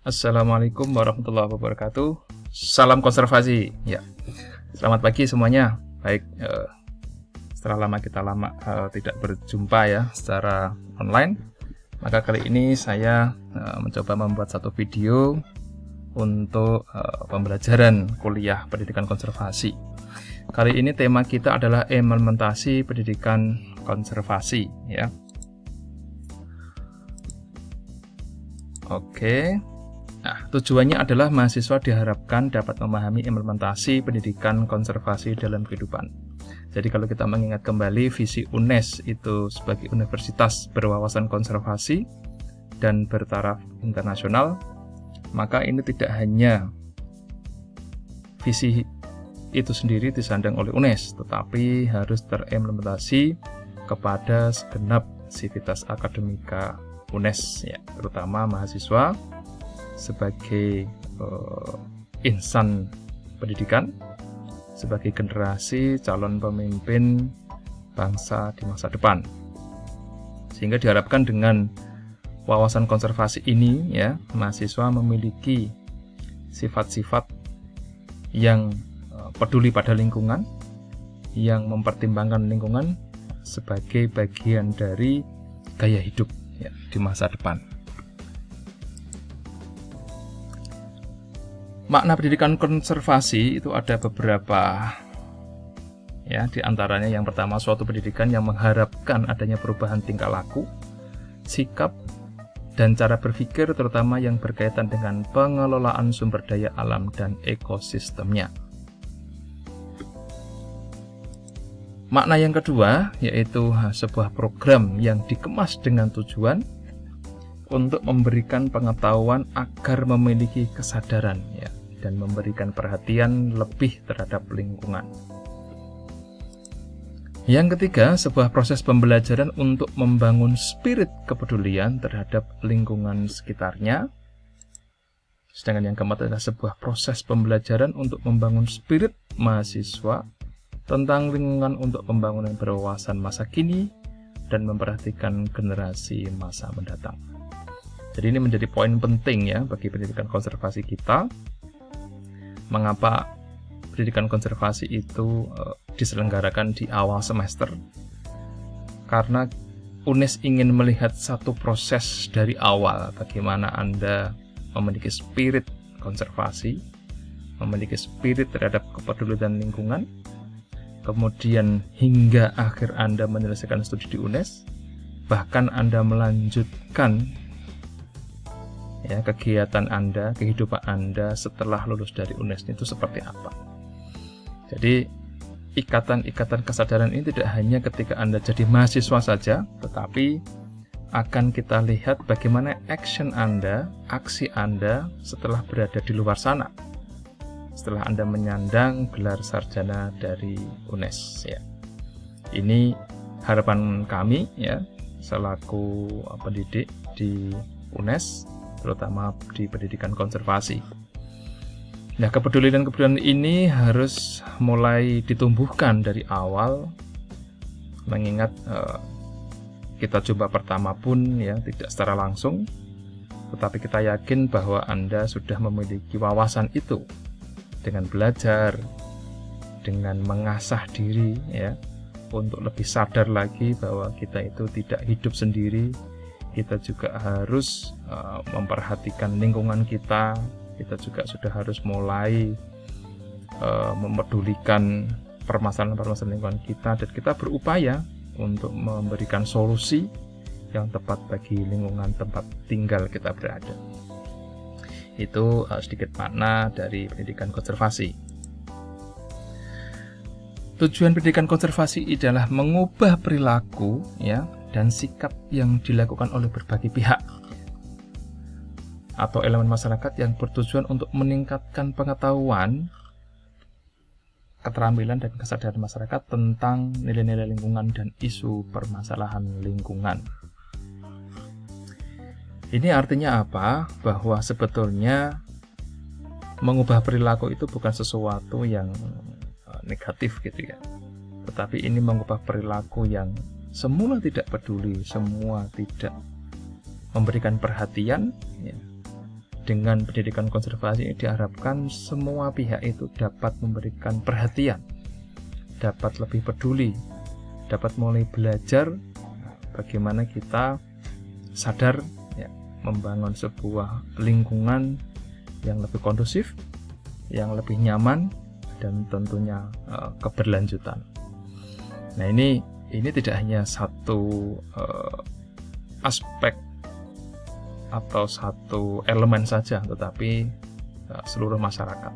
Assalamualaikum warahmatullahi wabarakatuh. Salam konservasi. Ya, selamat pagi semuanya. Baik, setelah lama kita tidak berjumpa ya secara online, maka kali ini saya mencoba membuat satu video untuk pembelajaran kuliah pendidikan konservasi. Kali ini tema kita adalah implementasi pendidikan konservasi ya. Oke. Nah, tujuannya adalah mahasiswa diharapkan dapat memahami implementasi pendidikan konservasi dalam kehidupan. Jadi kalau kita mengingat kembali visi UNES itu sebagai universitas berwawasan konservasi dan bertaraf internasional, maka ini tidak hanya visi itu sendiri disandang oleh UNES, tetapi harus terimplementasi kepada segenap sivitas akademika UNES, ya, terutama mahasiswa sebagai insan pendidikan, sebagai generasi calon pemimpin bangsa di masa depan. Sehingga diharapkan dengan wawasan konservasi ini ya, mahasiswa memiliki sifat-sifat yang peduli pada lingkungan, yang mempertimbangkan lingkungan sebagai bagian dari gaya hidup ya, di masa depan. Makna pendidikan konservasi itu ada beberapa ya, di antaranya yang pertama suatu pendidikan yang mengharapkan adanya perubahan tingkah laku, sikap, dan cara berpikir terutama yang berkaitan dengan pengelolaan sumber daya alam dan ekosistemnya. Makna yang kedua yaitu sebuah program yang dikemas dengan tujuan untuk memberikan pengetahuan agar memiliki kesadaran ya, dan memberikan perhatian lebih terhadap lingkungan. Yang ketiga, sebuah proses pembelajaran untuk membangun spirit kepedulian terhadap lingkungan sekitarnya. Sedangkan yang keempat adalah sebuah proses pembelajaran untuk membangun spirit mahasiswa tentang lingkungan untuk pembangunan berwawasan masa kini dan memperhatikan generasi masa mendatang. Jadi ini menjadi poin penting ya bagi pendidikan konservasi kita. Mengapa pendidikan konservasi itu diselenggarakan di awal semester? Karena UNES ingin melihat satu proses dari awal, bagaimana Anda memiliki spirit konservasi, memiliki spirit terhadap kepedulian lingkungan, kemudian hingga akhir Anda menyelesaikan studi di UNES, bahkan Anda melanjutkan ya, kegiatan Anda, kehidupan Anda setelah lulus dari UNES itu seperti apa. Jadi ikatan-ikatan kesadaran ini tidak hanya ketika Anda jadi mahasiswa saja, tetapi akan kita lihat bagaimana action Anda, aksi Anda setelah berada di luar sana, setelah Anda menyandang gelar sarjana dari UNES ya. Ini harapan kami ya selaku pendidik di UNES, terutama di pendidikan konservasi. Nah, kepedulian ini harus mulai ditumbuhkan dari awal, mengingat kita coba pertama pun ya tidak secara langsung, tetapi kita yakin bahwa Anda sudah memiliki wawasan itu dengan belajar, dengan mengasah diri ya, untuk lebih sadar lagi bahwa kita itu tidak hidup sendiri. Kita juga harus memperhatikan lingkungan kita. Kita juga sudah harus mulai memedulikan permasalahan-permasalahan lingkungan kita, dan kita berupaya untuk memberikan solusi yang tepat bagi lingkungan tempat tinggal kita berada. Itu sedikit makna dari pendidikan konservasi. Tujuan pendidikan konservasi adalah mengubah perilaku ya, dan sikap yang dilakukan oleh berbagai pihak atau elemen masyarakat yang bertujuan untuk meningkatkan pengetahuan, keterampilan, dan kesadaran masyarakat tentang nilai-nilai lingkungan dan isu permasalahan lingkungan. Ini artinya apa? Bahwa sebetulnya mengubah perilaku itu bukan sesuatu yang negatif gitu ya, tetapi ini mengubah perilaku yang semula tidak peduli, semua tidak memberikan perhatian ya, dengan pendidikan konservasi ini diharapkan semua pihak itu dapat memberikan perhatian, dapat lebih peduli, dapat mulai belajar bagaimana kita sadar ya, membangun sebuah lingkungan yang lebih kondusif, yang lebih nyaman, dan tentunya keberlanjutan. Nah, ini tidak hanya satu aspek atau satu elemen saja, tetapi seluruh masyarakat.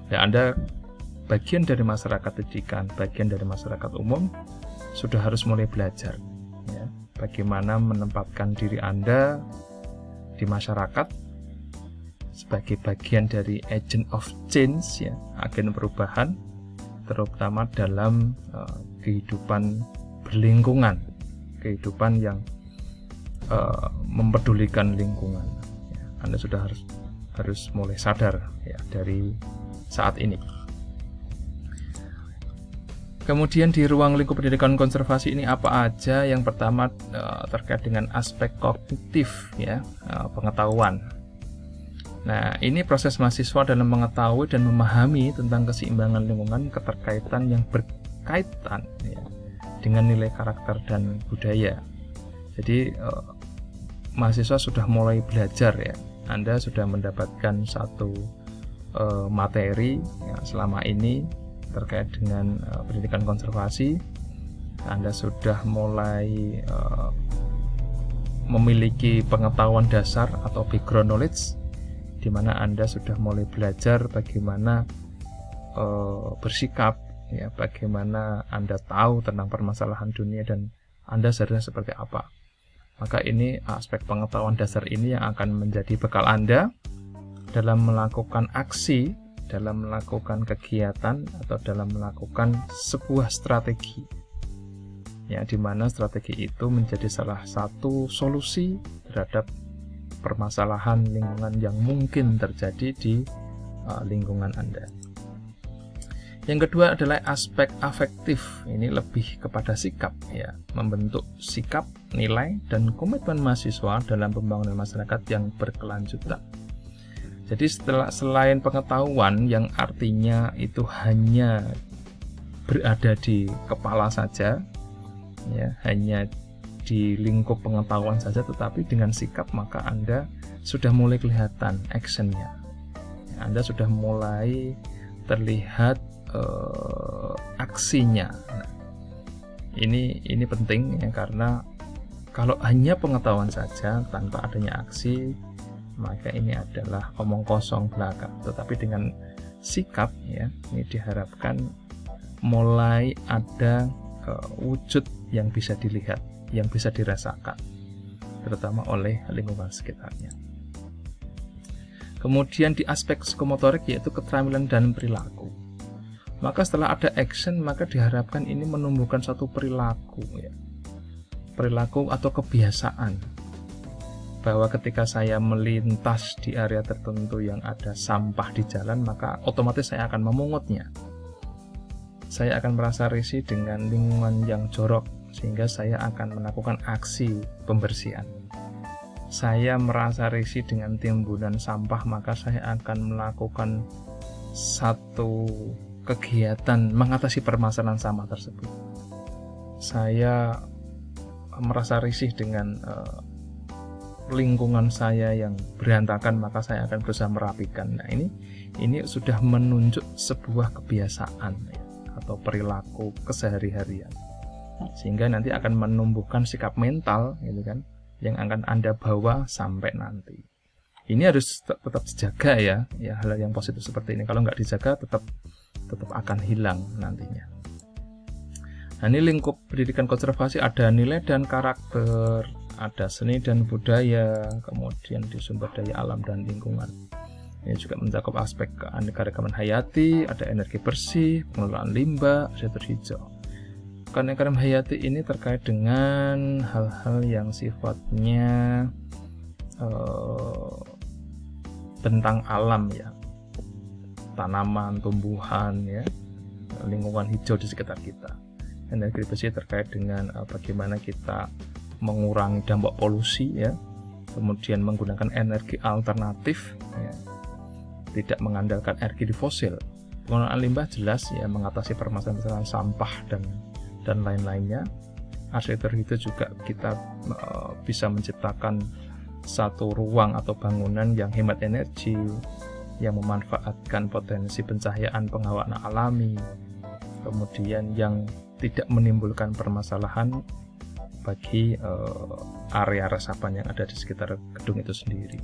Ya, Anda bagian dari masyarakat didikan, bagian dari masyarakat umum, sudah harus mulai belajar ya, bagaimana menempatkan diri Anda di masyarakat sebagai bagian dari agent of change ya, agen perubahan, terutama dalam kehidupan berlingkungan, kehidupan yang mempedulikan lingkungan ya. Anda sudah harus mulai sadar ya dari saat ini. Kemudian di ruang lingkup pendidikan konservasi ini apa aja? Yang pertama terkait dengan aspek kognitif ya, pengetahuan. Nah, ini proses mahasiswa dalam mengetahui dan memahami tentang keseimbangan lingkungan, keterkaitan yang berkaitan ya, dengan nilai karakter dan budaya. Jadi mahasiswa sudah mulai belajar ya. Anda sudah mendapatkan satu materi ya, selama ini terkait dengan pendidikan konservasi. Anda sudah mulai memiliki pengetahuan dasar atau background knowledge, di mana Anda sudah mulai belajar bagaimana bersikap ya, bagaimana Anda tahu tentang permasalahan dunia dan Anda seharusnya seperti apa. Maka ini aspek pengetahuan dasar ini yang akan menjadi bekal Anda dalam melakukan aksi, dalam melakukan kegiatan, atau dalam melakukan sebuah strategi ya, di mana strategi itu menjadi salah satu solusi terhadap permasalahan lingkungan yang mungkin terjadi di lingkungan Anda. Yang kedua adalah aspek afektif. Ini lebih kepada sikap ya, membentuk sikap, nilai, dan komitmen mahasiswa dalam pembangunan masyarakat yang berkelanjutan. Jadi selain pengetahuan yang artinya itu hanya berada di kepala saja ya, hanya di lingkup pengetahuan saja, tetapi dengan sikap maka Anda sudah mulai kelihatan actionnya. Anda sudah mulai terlihat aksinya. Nah, ini penting ya, karena kalau hanya pengetahuan saja tanpa adanya aksi, maka ini adalah omong kosong belaka. Tetapi dengan sikap ya, ini diharapkan mulai ada wujud yang bisa dilihat, yang bisa dirasakan, terutama oleh lingkungan sekitarnya. Kemudian di aspek psikomotorik yaitu keterampilan dan perilaku. Maka setelah ada action, maka diharapkan ini menumbuhkan satu perilaku ya, perilaku atau kebiasaan, bahwa ketika saya melintas di area tertentu yang ada sampah di jalan, maka otomatis saya akan memungutnya. Saya akan merasa risih dengan lingkungan yang jorok, sehingga saya akan melakukan aksi pembersihan. Saya merasa risih dengan timbunan sampah, maka saya akan melakukan satu kegiatan mengatasi permasalahan sampah tersebut. Saya merasa risih dengan lingkungan saya yang berantakan, maka saya akan berusaha merapikan. Nah, ini sudah menunjuk sebuah kebiasaan ya, atau perilaku kesehari-harian, sehingga nanti akan menumbuhkan sikap mental gitu kan, yang akan Anda bawa sampai nanti. Ini harus tetap dijaga ya, hal yang positif seperti ini. Kalau nggak dijaga tetap akan hilang nantinya. Nah, ini lingkup pendidikan konservasi ada nilai dan karakter, ada seni dan budaya, kemudian di sumber daya alam dan lingkungan. Ini juga mencakup aspek keanekaragaman hayati, ada energi bersih, pengelolaan limbah, sektor hijau. Keanekaragaman hayati ini terkait dengan hal-hal yang sifatnya tentang alam ya, tanaman, tumbuhan ya, lingkungan hijau di sekitar kita. Energi bersih terkait dengan bagaimana kita mengurangi dampak polusi ya, kemudian menggunakan energi alternatif, ya, tidak mengandalkan energi fosil. Pengelolaan limbah jelas ya mengatasi permasalahan sampah dan lain-lainnya. Arsitektur hijau juga kita bisa menciptakan satu ruang atau bangunan yang hemat energi, yang memanfaatkan potensi pencahayaan penghawaan alami, kemudian yang tidak menimbulkan permasalahan bagi area resapan yang ada di sekitar gedung itu sendiri.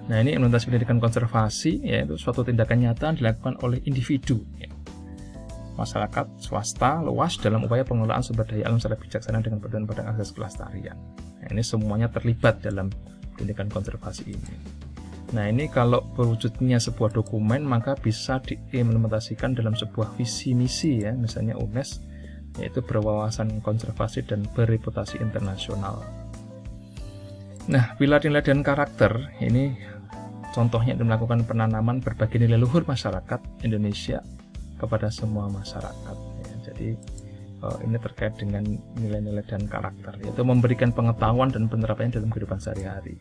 Nah, ini implementasi pendidikan konservasi, yaitu suatu tindakan nyata yang dilakukan oleh individu, ya, masyarakat, swasta, luas dalam upaya pengelolaan sumber daya alam secara bijaksana dengan berpedoman pada asas kelestarian. Nah, ini semuanya terlibat dalam pendidikan konservasi ini. Nah, ini kalau berwujudnya sebuah dokumen, maka bisa diimplementasikan dalam sebuah visi misi, ya, misalnya UNES, yaitu berwawasan konservasi dan bereputasi internasional. Nah, pilar nilai dan karakter ini contohnya melakukan penanaman berbagai nilai luhur masyarakat Indonesia kepada semua masyarakat. Ya, jadi ini terkait dengan nilai-nilai dan karakter, yaitu memberikan pengetahuan dan penerapannya dalam kehidupan sehari-hari.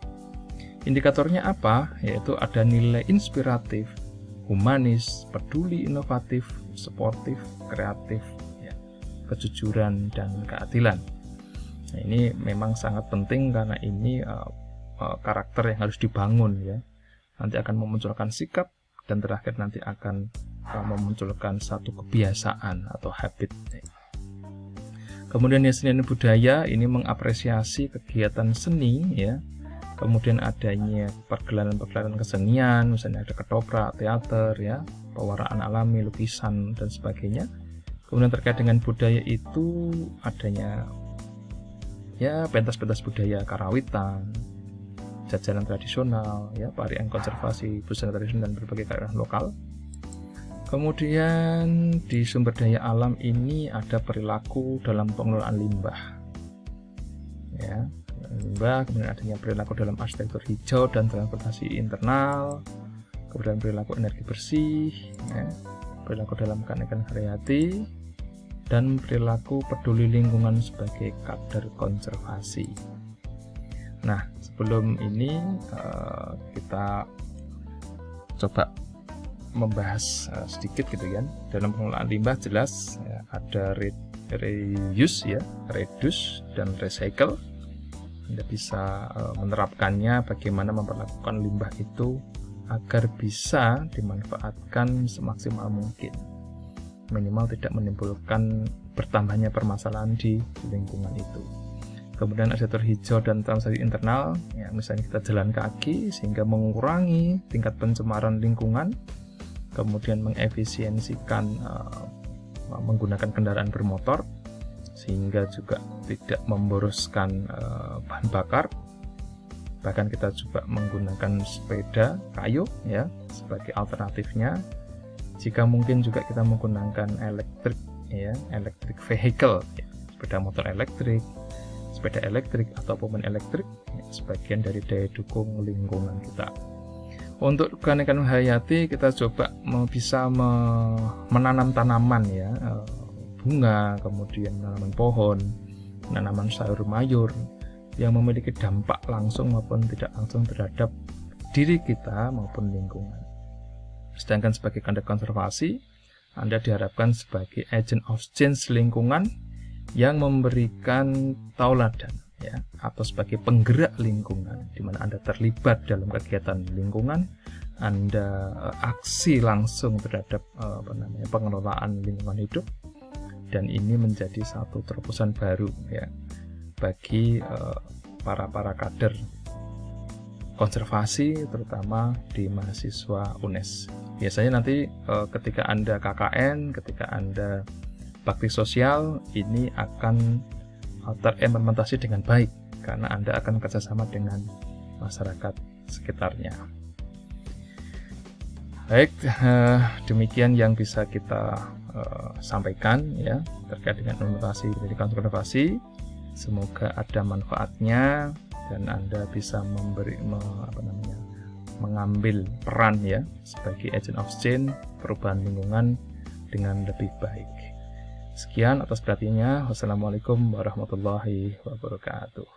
Indikatornya apa? Yaitu ada nilai inspiratif, humanis, peduli, inovatif, sportif, kreatif, ya, kejujuran, dan keadilan. Nah, ini memang sangat penting karena ini karakter yang harus dibangun, ya. Nanti akan memunculkan sikap dan terakhir nanti akan memunculkan satu kebiasaan atau habit. Kemudian seni dan budaya ini mengapresiasi kegiatan seni, ya. Kemudian adanya pergelaran-pergelaran kesenian, misalnya ada ketoprak, teater, ya, pewarnaan alami, lukisan, dan sebagainya. Kemudian terkait dengan budaya itu adanya ya pentas-pentas budaya karawitan, jajanan tradisional, ya, parian konservasi, busana tradisional, dan berbagai kearifan lokal. Kemudian di sumber daya alam ini ada perilaku dalam pengelolaan limbah, ya, limbah. Kemudian adanya perilaku dalam arsitektur hijau dan transportasi internal, kemudian perilaku energi bersih, ya, perilaku dalam keanekaragaman hayati, dan perilaku peduli lingkungan sebagai kader konservasi. Nah, sebelum ini kita coba membahas sedikit gitu kan. Dalam pengelolaan limbah jelas ya, ada reuse, ya, reduce, dan recycle. Anda bisa menerapkannya bagaimana memperlakukan limbah itu agar bisa dimanfaatkan semaksimal mungkin, minimal tidak menimbulkan bertambahnya permasalahan di lingkungan itu. Kemudian arsitektur hijau dan transformasi internal, ya, misalnya kita jalan kaki sehingga mengurangi tingkat pencemaran lingkungan, kemudian mengefisiensikan menggunakan kendaraan bermotor sehingga juga tidak memboroskan bahan bakar. Bahkan kita juga menggunakan sepeda kayu, ya, sebagai alternatifnya. Jika mungkin juga kita menggunakan elektrik, ya, electric vehicle, ya, sepeda motor elektrik, sepeda elektrik atau mobil elektrik, ya, sebagian dari daya dukung lingkungan kita. Untuk keanekaragaman hayati kita coba bisa menanam tanaman, ya, bunga, kemudian menanam pohon, menanam sayur mayur yang memiliki dampak langsung maupun tidak langsung terhadap diri kita maupun lingkungan. Sedangkan sebagai kader konservasi, Anda diharapkan sebagai agent of change lingkungan yang memberikan tauladan, ya, atau sebagai penggerak lingkungan, di mana Anda terlibat dalam kegiatan lingkungan, Anda aksi langsung terhadap pengelolaan lingkungan hidup, dan ini menjadi satu terobosan baru, ya, bagi para kader konservasi, terutama di mahasiswa UNES. Biasanya nanti ketika Anda KKN, ketika Anda bakti sosial, ini akan terimplementasi dengan baik karena Anda akan kerjasama dengan masyarakat sekitarnya. Baik, demikian yang bisa kita sampaikan, ya, terkait dengan implementasi pendidikan konservasi. Semoga ada manfaatnya dan Anda bisa mengambil peran, ya, sebagai agent of change perubahan lingkungan dengan lebih baik. Sekian atas perhatiannya. Wassalamualaikum warahmatullahi wabarakatuh.